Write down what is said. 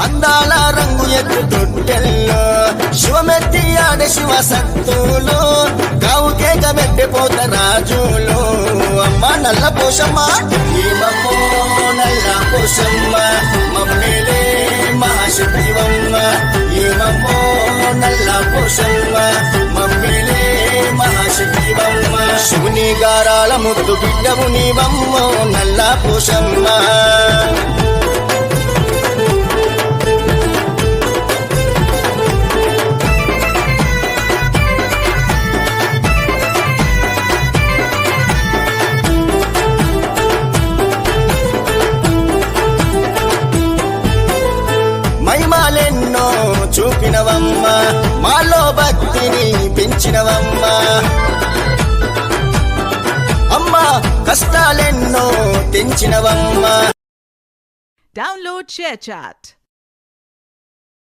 అందాల రంగు ఎత్తుతుంటెల్లో శివమెత్తి ఆడే శివ సత్తులు గావు కేక పెట్టిపోత రాజులు అమ్మ నల్ల పోషమ్మ ఏమమ్మో నల్ల పోషమ్మ మమ్మేలే మహాశివమ్మ ఏమమ్మో నల్ల పోషమ్మ మమ్మేలే మహాశివమ్మ శివుని గారాల ముద్దు బిడ్డవు నీవమ్మో నల్ల పోషమ్మ మహిమాలెన్నో చూపినవమ్మ మాలో భక్తిని పెంచినవమ్మ అమ్మ కష్టాలెన్నో తెంచినవమ్మ Download ShareChat.